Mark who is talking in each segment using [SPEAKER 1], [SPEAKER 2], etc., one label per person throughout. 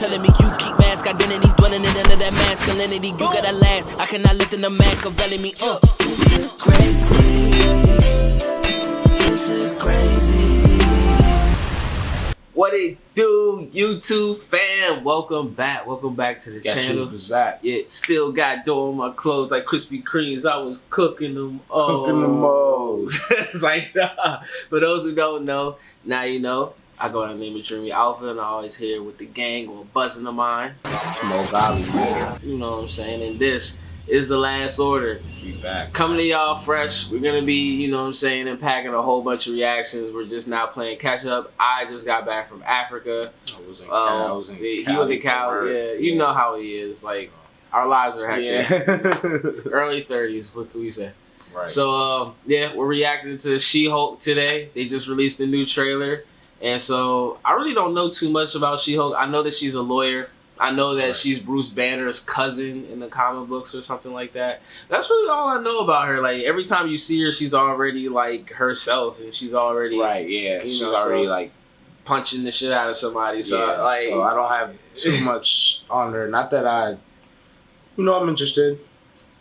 [SPEAKER 1] telling me you keep mask identities dwelling in under that masculinity. You gotta last. I cannot lift in the Machiavelli me. This is crazy. This is crazy. What it do, YouTube fam? Welcome back to the channel. Yeah, still got doing my clothes like Krispy Kremes. I was cooking them.
[SPEAKER 2] Cooking them all.
[SPEAKER 1] It's like, for those who don't know, now you know. I go by the name of Dreemy Alpha, and I always here with the gang or buzzing of mine.
[SPEAKER 2] Smoke Golly, man.
[SPEAKER 1] You know what I'm saying? And this is the last order.
[SPEAKER 2] We back.
[SPEAKER 1] Coming to y'all fresh. We're gonna be, you know what I'm saying, and packing a whole bunch of reactions. We're just now playing catch up. I just got back from Africa.
[SPEAKER 2] I was in Cali.
[SPEAKER 1] He went to Cali. Yeah, you know how he is. Like, our lives are hectic.
[SPEAKER 2] Yeah.
[SPEAKER 1] Early 30s. What can we say?
[SPEAKER 2] Right.
[SPEAKER 1] So yeah, we're reacting to She-Hulk today. They just released a new trailer. And so I really don't know too much about She-Hulk. I know that she's a lawyer. I know that she's Bruce Banner's cousin in the comic books or something like that. That's really all I know about her. Like, every time you see her, she's already like herself, and she's already
[SPEAKER 2] she's already like
[SPEAKER 1] punching the shit out of somebody. So
[SPEAKER 2] so I don't have too much on her. Not that I'm interested.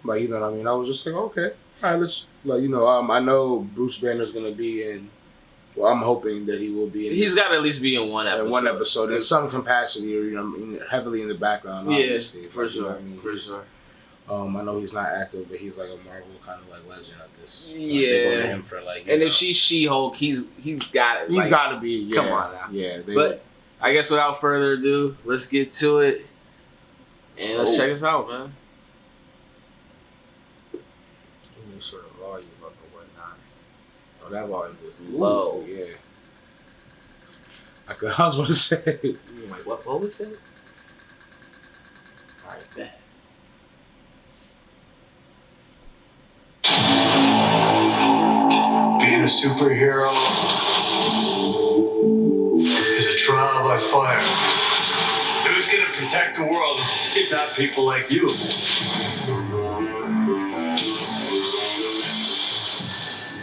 [SPEAKER 2] Like, you know what I mean? I was just like, okay, all right, let's I know Bruce Banner's gonna be in. Well, I'm hoping that he will be in.
[SPEAKER 1] He's got to at least be in one episode.
[SPEAKER 2] In one episode, in some capacity, or heavily in the background. Obviously,
[SPEAKER 1] for sure.
[SPEAKER 2] For sure. I know he's not active, but he's like a Marvel kind of like legend at this.
[SPEAKER 1] Yeah.
[SPEAKER 2] Him for like.
[SPEAKER 1] And if she's She-Hulk, he's got it.
[SPEAKER 2] He's got to be. Yeah.
[SPEAKER 1] Come on now.
[SPEAKER 2] Yeah.
[SPEAKER 1] But I guess without further ado, let's get to it, and let's check this out, man. Let me sort of volume up or whatnot. Oh, that volume was low.
[SPEAKER 2] Ooh, yeah. I was about to say.
[SPEAKER 1] Like, what was it? Alright, bet.
[SPEAKER 3] Being a superhero is a trial by fire. Who's gonna protect the world? It's not people like you.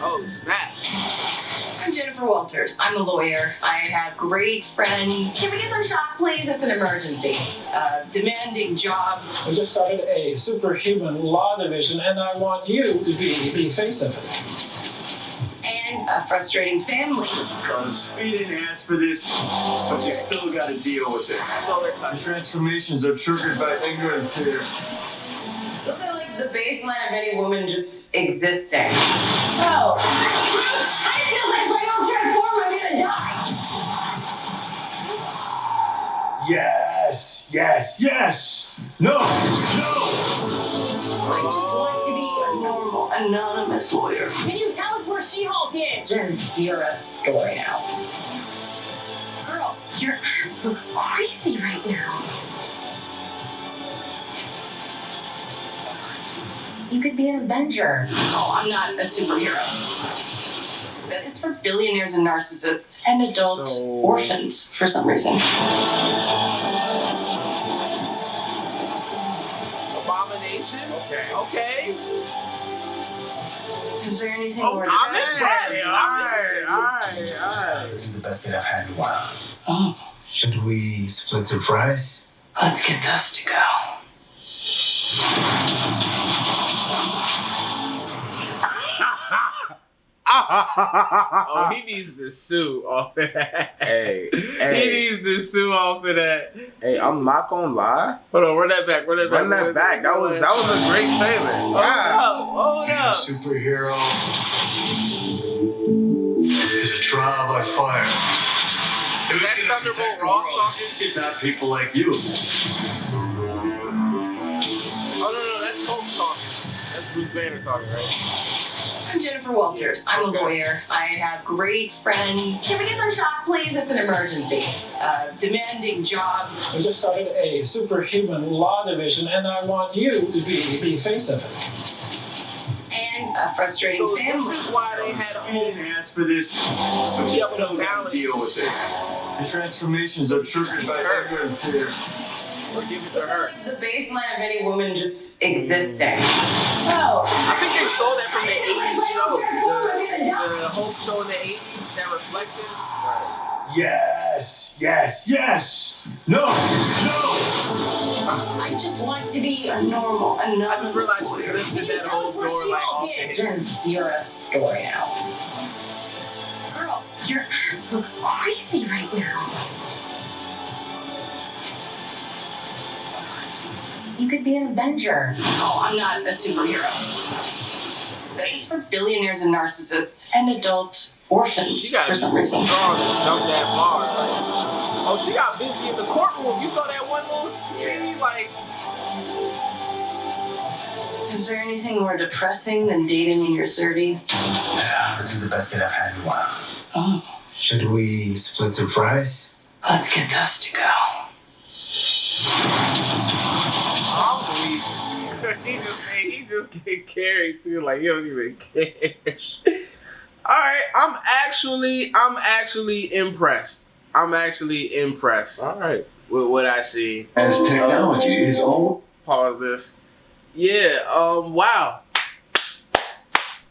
[SPEAKER 1] Oh, snap.
[SPEAKER 4] I'm Jennifer Walters. I'm a lawyer. I have great friends. Can we get some shots, please? It's an emergency. Demanding job.
[SPEAKER 5] We just started a superhuman law division, and I want you to be the face of it.
[SPEAKER 4] And a frustrating family.
[SPEAKER 3] Speed didn't ask for this, but you still gotta deal with it.
[SPEAKER 1] Solar
[SPEAKER 3] The transformations are triggered by anger and fear.
[SPEAKER 4] Those are like the baseline of any woman just existing. Oh. I feel like if I don't transform, I'm gonna die.
[SPEAKER 3] Yes. No.
[SPEAKER 4] I just want to be a normal, anonymous lawyer.
[SPEAKER 6] Can you tell us where She-Hulk is?
[SPEAKER 4] Jen, you're a story now.
[SPEAKER 6] Girl, your ass looks crazy right now. You could be an Avenger.
[SPEAKER 4] Oh, I'm not a superhero. That is for billionaires and narcissists and adult orphans for some reason.
[SPEAKER 1] Abomination? Okay.
[SPEAKER 4] Is there anything more to
[SPEAKER 1] I'm
[SPEAKER 4] that?
[SPEAKER 1] impressed.
[SPEAKER 2] All right.
[SPEAKER 3] This is the best thing I've had in a while.
[SPEAKER 4] Oh,
[SPEAKER 3] Should we split some fries?
[SPEAKER 4] let's get those to go.
[SPEAKER 1] Oh, he needs the suit off of that.
[SPEAKER 2] Hey.
[SPEAKER 1] He needs the suit off of that.
[SPEAKER 2] Hey, I'm not gonna lie.
[SPEAKER 1] Hold on, run that back.
[SPEAKER 2] Run that back. That was a great trailer.
[SPEAKER 1] Hold
[SPEAKER 3] Being a
[SPEAKER 1] up.
[SPEAKER 3] superhero is a trial by fire.
[SPEAKER 1] Is that Thunderbolt Ross talking?
[SPEAKER 3] It's not people like you.
[SPEAKER 1] Oh, no, that's Hulk talking. That's Bruce Banner talking, right?
[SPEAKER 4] I'm Jennifer Walters. I'm a lawyer. I have great friends. Can we get some shots, please? It's an emergency. Demanding job.
[SPEAKER 5] We just started a superhuman law division, and I want you to be the face of it.
[SPEAKER 4] And a frustrating
[SPEAKER 1] So
[SPEAKER 4] family.
[SPEAKER 1] this is why they had
[SPEAKER 3] You
[SPEAKER 1] Hulk
[SPEAKER 3] didn't ask for this, but you still gotta deal with it. The transformations are triggered by anger and fear.
[SPEAKER 1] or give it to her.
[SPEAKER 4] The baseline of any woman just existing. Oh.
[SPEAKER 1] I think they stole that from the 80s show. The Hulk show in the 80s, that reflection.
[SPEAKER 3] Yes. No.
[SPEAKER 4] just want to be a normal, a
[SPEAKER 1] I just realized she lifted that whole door like off the hinges.
[SPEAKER 4] You're a story now.
[SPEAKER 6] Girl, your ass looks crazy right now. You could be an Avenger.
[SPEAKER 4] Oh, I'm not a superhero. That is for billionaires and narcissists and adult orphans
[SPEAKER 1] She gotta
[SPEAKER 4] for
[SPEAKER 1] be
[SPEAKER 4] some
[SPEAKER 1] super
[SPEAKER 4] reason.
[SPEAKER 1] strong to jump that far. Like, oh, she got busy in the courtroom. You saw that one little scene? Like,
[SPEAKER 4] Is there anything more depressing than dating in your 30s?
[SPEAKER 7] Yeah, this is the best date I've had in a while.
[SPEAKER 4] Oh,
[SPEAKER 7] Should we split some fries?
[SPEAKER 4] let's get those to go.
[SPEAKER 1] he just get carried too. Like, he don't even care. All right, I'm actually impressed. I'm actually impressed.
[SPEAKER 2] All right.
[SPEAKER 1] With what I see.
[SPEAKER 3] As technology is old.
[SPEAKER 1] Pause this. Yeah. Wow.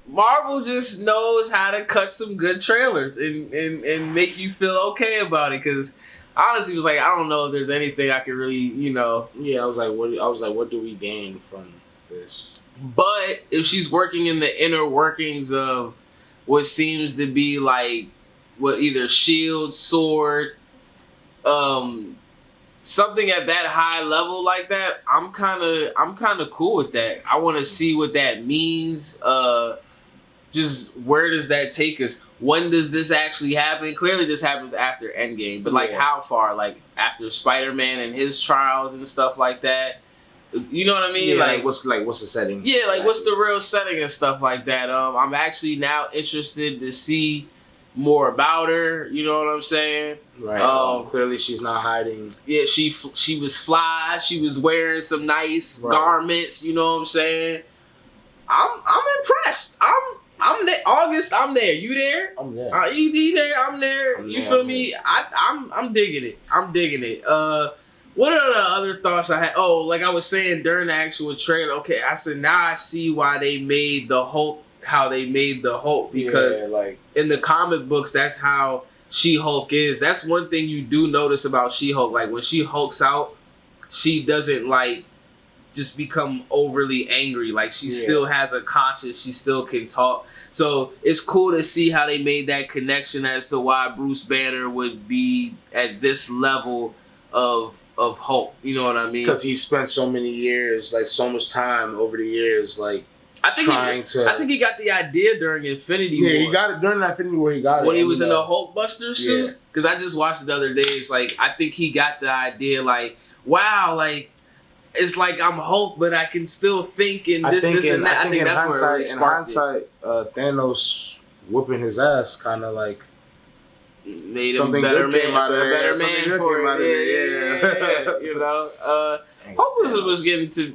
[SPEAKER 1] Marvel just knows how to cut some good trailers and make you feel okay about it. Because honestly, it was like, I don't know if there's anything I could really,
[SPEAKER 2] Yeah, I was like, what do we gain from this?
[SPEAKER 1] But if she's working in the inner workings of what seems to be like what either shield, sword, something at that high level like that, I'm kind of cool with that. I want to see what that means. Just where does that take us? When does this actually happen? Clearly, this happens after Endgame, but like how far? Like after Spider-Man and his trials and stuff like that. You know what I mean?
[SPEAKER 2] Yeah,
[SPEAKER 1] like
[SPEAKER 2] what's the setting?
[SPEAKER 1] Yeah, like what's the real setting and stuff like that. I'm actually now interested to see more about her. You know what I'm saying?
[SPEAKER 2] Right. Clearly, she's not hiding.
[SPEAKER 1] Yeah, she was fly. She was wearing some nice garments. You know what I'm saying? I'm impressed. I'm there. August, I'm there. You there?
[SPEAKER 2] I'm there.
[SPEAKER 1] You there? I'm there. You feel me? I'm digging it. I'm digging it. What are the other thoughts I had? Oh, like I was saying during the actual trailer. Okay, I said now I see why they made the Hulk how they made the Hulk, because in the comic books that's how She-Hulk is. That's one thing you do notice about She-Hulk. Like when she hulks out, she doesn't like just become overly angry. Like she still has a conscience. She still can talk. So it's cool to see how they made that connection as to why Bruce Banner would be at this level of Hulk. You know what I mean?
[SPEAKER 2] Because he spent so many years, like so much time over the years, like I think
[SPEAKER 1] he got the idea during Infinity War.
[SPEAKER 2] Yeah, he got it during Infinity War. He got it
[SPEAKER 1] when he was in the Hulkbuster suit. Because I just watched it the other day. It's like I think he got the idea. Like, wow, like it's like I'm Hulk, but I can still think and this and that. I think that's where it really sparked.
[SPEAKER 2] In hindsight, Thanos whooping his ass kind of like
[SPEAKER 1] made him a better man for it. Yeah. You know, Hulk was getting to.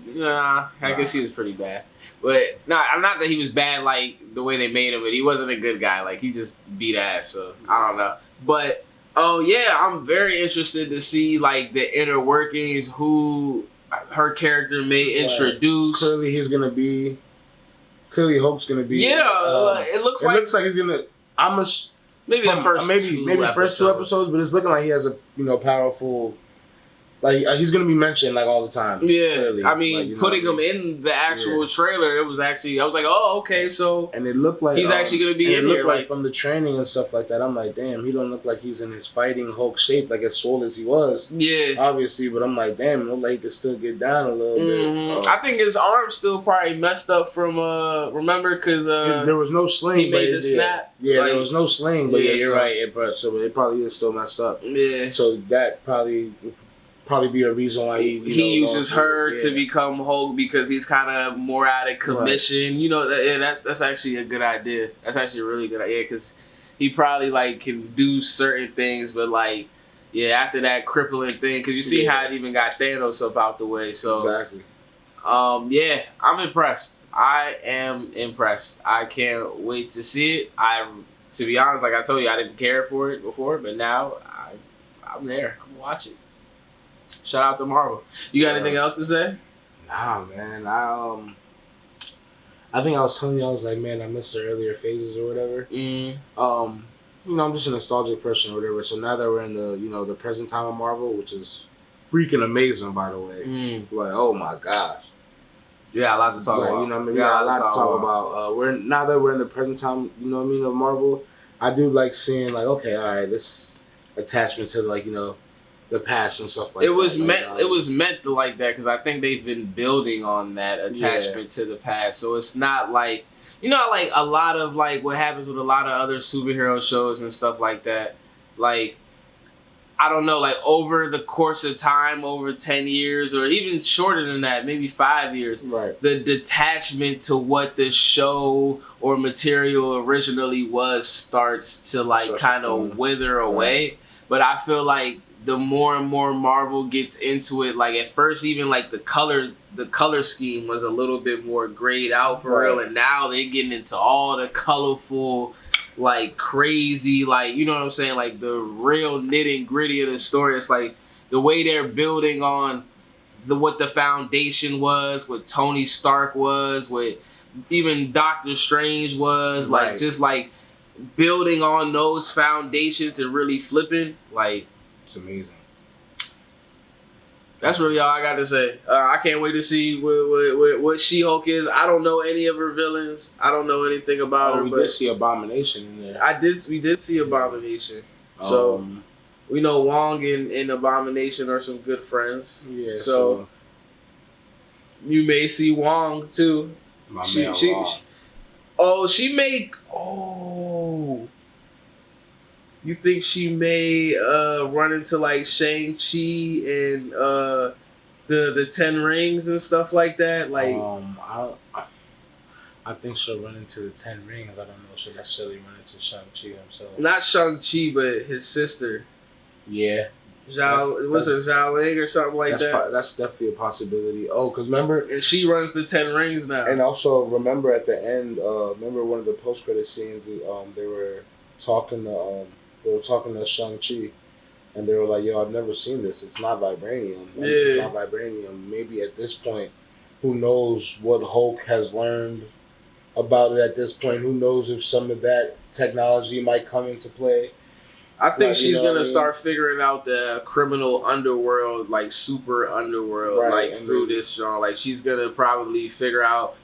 [SPEAKER 1] I guess he was pretty bad. But not that he was bad like the way they made him, but he wasn't a good guy. Like he just beat ass. So I don't know. But I'm very interested to see like the inner workings, who her character may introduce.
[SPEAKER 2] Clearly Hulk's gonna be.
[SPEAKER 1] Yeah, it looks like
[SPEAKER 2] he's gonna.
[SPEAKER 1] Maybe the first
[SPEAKER 2] two episodes, but it's looking like he has a powerful. Like he's gonna be mentioned like all the time.
[SPEAKER 1] Yeah,
[SPEAKER 2] clearly.
[SPEAKER 1] I mean, putting him in the actual trailer, it was actually I was like, oh, okay, so
[SPEAKER 2] and it looked like
[SPEAKER 1] he's actually gonna be in here.
[SPEAKER 2] Like from the training and stuff like that, I'm like, damn, he don't look like he's in his fighting Hulk shape, like as swole as he was.
[SPEAKER 1] Yeah,
[SPEAKER 2] obviously, but I'm like, damn, it look like he could still get down a little bit.
[SPEAKER 1] I think his arm's still probably messed up from remember because
[SPEAKER 2] there was no sling.
[SPEAKER 1] He made the snap.
[SPEAKER 2] Yeah, there was no sling, but you're right. So it probably is still messed up.
[SPEAKER 1] Yeah, so that
[SPEAKER 2] probably be a reason why
[SPEAKER 1] he uses her to become Hulk, because he's kind of more out of commission. Right. You know, that's actually a good idea. That's actually a really good idea, because he probably like can do certain things, but like after that crippling thing, because you see how it even got Thanos up out the way. So
[SPEAKER 2] exactly.
[SPEAKER 1] I'm impressed. I am impressed. I can't wait to see it. To be honest, like I told you, I didn't care for it before, but now I'm there. I'm watching. Shout out to Marvel. You got anything else to say?
[SPEAKER 2] Nah, man. I think I was telling you, I was like, man, I missed the earlier phases or whatever. I'm just a nostalgic person or whatever. So now that we're in the the present time of Marvel, which is freaking amazing, by the way. Like, oh my gosh.
[SPEAKER 1] Yeah, a lot to talk about.
[SPEAKER 2] You know what I mean? Yeah, a lot to talk about. Now that we're in the present time, you know what I mean, of Marvel, I do like seeing like, okay, all right, this attachment to like, you know, the past and stuff like
[SPEAKER 1] it
[SPEAKER 2] that.
[SPEAKER 1] Was meant. It was meant to like that because I think they've been building on that attachment to the past. So it's not like, you know, like a lot of like what happens with a lot of other superhero shows and stuff like that. Like, I don't know, like over the course of time, over 10 years or even shorter than that, maybe 5 years,
[SPEAKER 2] right,
[SPEAKER 1] the detachment to what the show or material originally was starts to like kind of wither away. But I feel like the more and more Marvel gets into it, like at first even like the color scheme was a little bit more grayed out for real, and now they're getting into all the colorful, like crazy, like, you know what I'm saying, like the real nitty gritty of the story. It's like the way they're building on what the foundation was, what Tony Stark was, what even Doctor Strange was, like just like building on those foundations and really flipping, like,
[SPEAKER 2] it's amazing.
[SPEAKER 1] That's really all I got to say. I can't wait to see what She-Hulk is. I don't know any of her villains. I don't know anything about her.
[SPEAKER 2] We did see Abomination in there.
[SPEAKER 1] We did see Abomination. So we know Wong and Abomination are some good friends. Yeah. So you may see Wong too. Wong. You think she may run into like Shang-Chi and the 10 Rings and stuff like that? Like,
[SPEAKER 2] I think she'll run into the 10 Rings. I don't know if she'll necessarily run into Shang-Chi himself.
[SPEAKER 1] Not Shang-Chi, but his sister.
[SPEAKER 2] Yeah.
[SPEAKER 1] Zhao Ling or something like that?
[SPEAKER 2] That's definitely a possibility. Oh, because remember...
[SPEAKER 1] And she runs the 10 Rings now.
[SPEAKER 2] And also, remember at the end, remember one of the post-credit scenes, they were talking to Shang-Chi, and they were like, yo, I've never seen this. It's not vibranium. It's not vibranium. Maybe at this point, who knows what Hulk has learned about it at this point. Who knows if some of that technology might come into play.
[SPEAKER 1] I think she's going to start figuring out the criminal underworld, like super underworld, through this genre. Like, she's going to probably figure out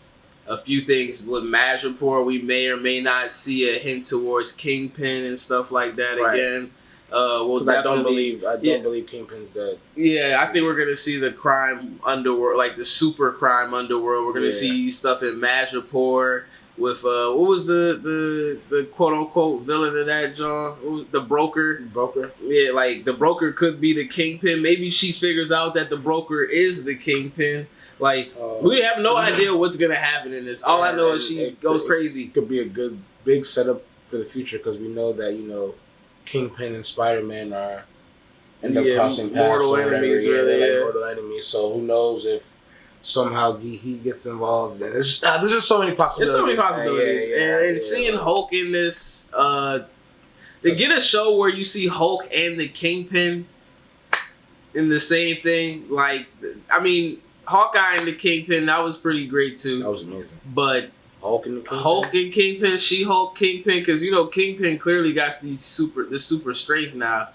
[SPEAKER 1] a few things with Madripoor. We may or may not see a hint towards Kingpin and stuff like that again. We'll definitely,
[SPEAKER 2] I don't believe Kingpin's dead.
[SPEAKER 1] Yeah, I think we're gonna see the crime underworld, like the super crime underworld. We're gonna see stuff in Madripoor with what was the quote unquote villain of that, John? What was the broker? Yeah, like the broker could be the Kingpin. Maybe she figures out that the broker is the Kingpin. Like, we have no idea what's going to happen in this. All I know is she goes crazy.
[SPEAKER 2] It could be a good, big setup for the future because we know that, Kingpin and Spider-Man end up crossing paths.
[SPEAKER 1] Mortal enemies, really.
[SPEAKER 2] Mortal enemies. So who knows if somehow he gets involved. And there's just so many possibilities.
[SPEAKER 1] There's so many possibilities. And seeing Hulk in this, to get a show where you see Hulk and the Kingpin in the same thing, like, I mean... Hawkeye and the Kingpin, that was pretty great too.
[SPEAKER 2] That was amazing.
[SPEAKER 1] But
[SPEAKER 2] Hulk and
[SPEAKER 1] Kingpin, She-Hulk, Kingpin, because Kingpin clearly got the super strength now.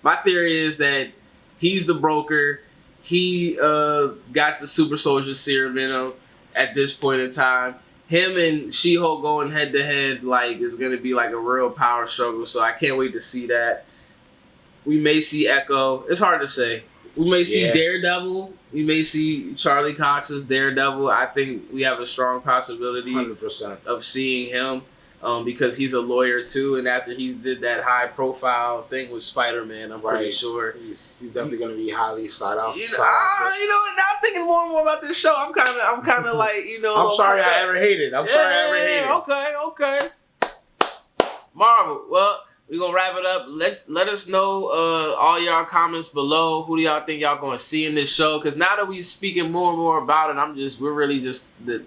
[SPEAKER 1] My theory is that he's the broker. He got the super soldier serum in him at this point in time. Him and She-Hulk going head to head, like, is gonna be like a real power struggle. So I can't wait to see that. We may see Echo. It's hard to say. We may see Daredevil. We may see Charlie Cox's Daredevil. I think we have a strong possibility
[SPEAKER 2] 100%
[SPEAKER 1] of seeing him because he's a lawyer too. And after he did that high profile thing with Spider-Man, I'm pretty sure
[SPEAKER 2] he's definitely going to be highly sought out.
[SPEAKER 1] Now I'm thinking more and more about this show. I'm kind of like,
[SPEAKER 2] I'm sorry I ever hated.
[SPEAKER 1] Okay. Marvel. Well, we're going to wrap it up. Let us know all y'all comments below. Who do y'all think y'all going to see in this show? Because now that we speaking more and more about it, we're really just, the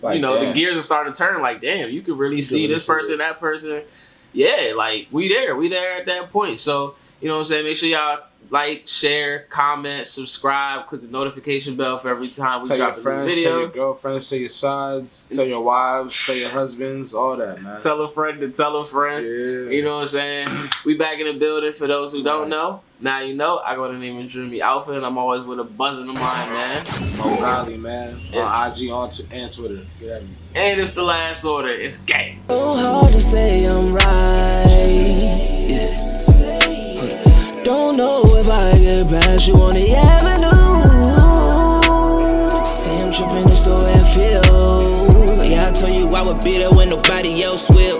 [SPEAKER 1] gears are starting to turn. Like, damn, you could really see this person, that person. Yeah, like, we there at that point. So, you know what I'm saying? Make sure y'all like, share, comment, subscribe, click the notification bell for every time we
[SPEAKER 2] Tell your
[SPEAKER 1] drop a new
[SPEAKER 2] friends,
[SPEAKER 1] video.
[SPEAKER 2] tell your girlfriends, tell your sides, tell your wives, tell your husbands, all that, man.
[SPEAKER 1] Tell a friend to tell a friend.
[SPEAKER 2] Yeah.
[SPEAKER 1] You know what I'm saying? We back in the building for those who don't know. Now you know, I go to the name of Dreamy Alpha, and I'm always with a buzz in the mind, man.
[SPEAKER 2] Oh, golly, man.
[SPEAKER 1] Yeah.
[SPEAKER 2] On IG and Twitter. Get at me.
[SPEAKER 1] And it's the last order. It's gay.
[SPEAKER 8] So hard to say I'm right. Yeah. Don't know if I get past you on the avenue. Say I'm tripping, it's the way I feel. Yeah, I told you I would be there when nobody else will.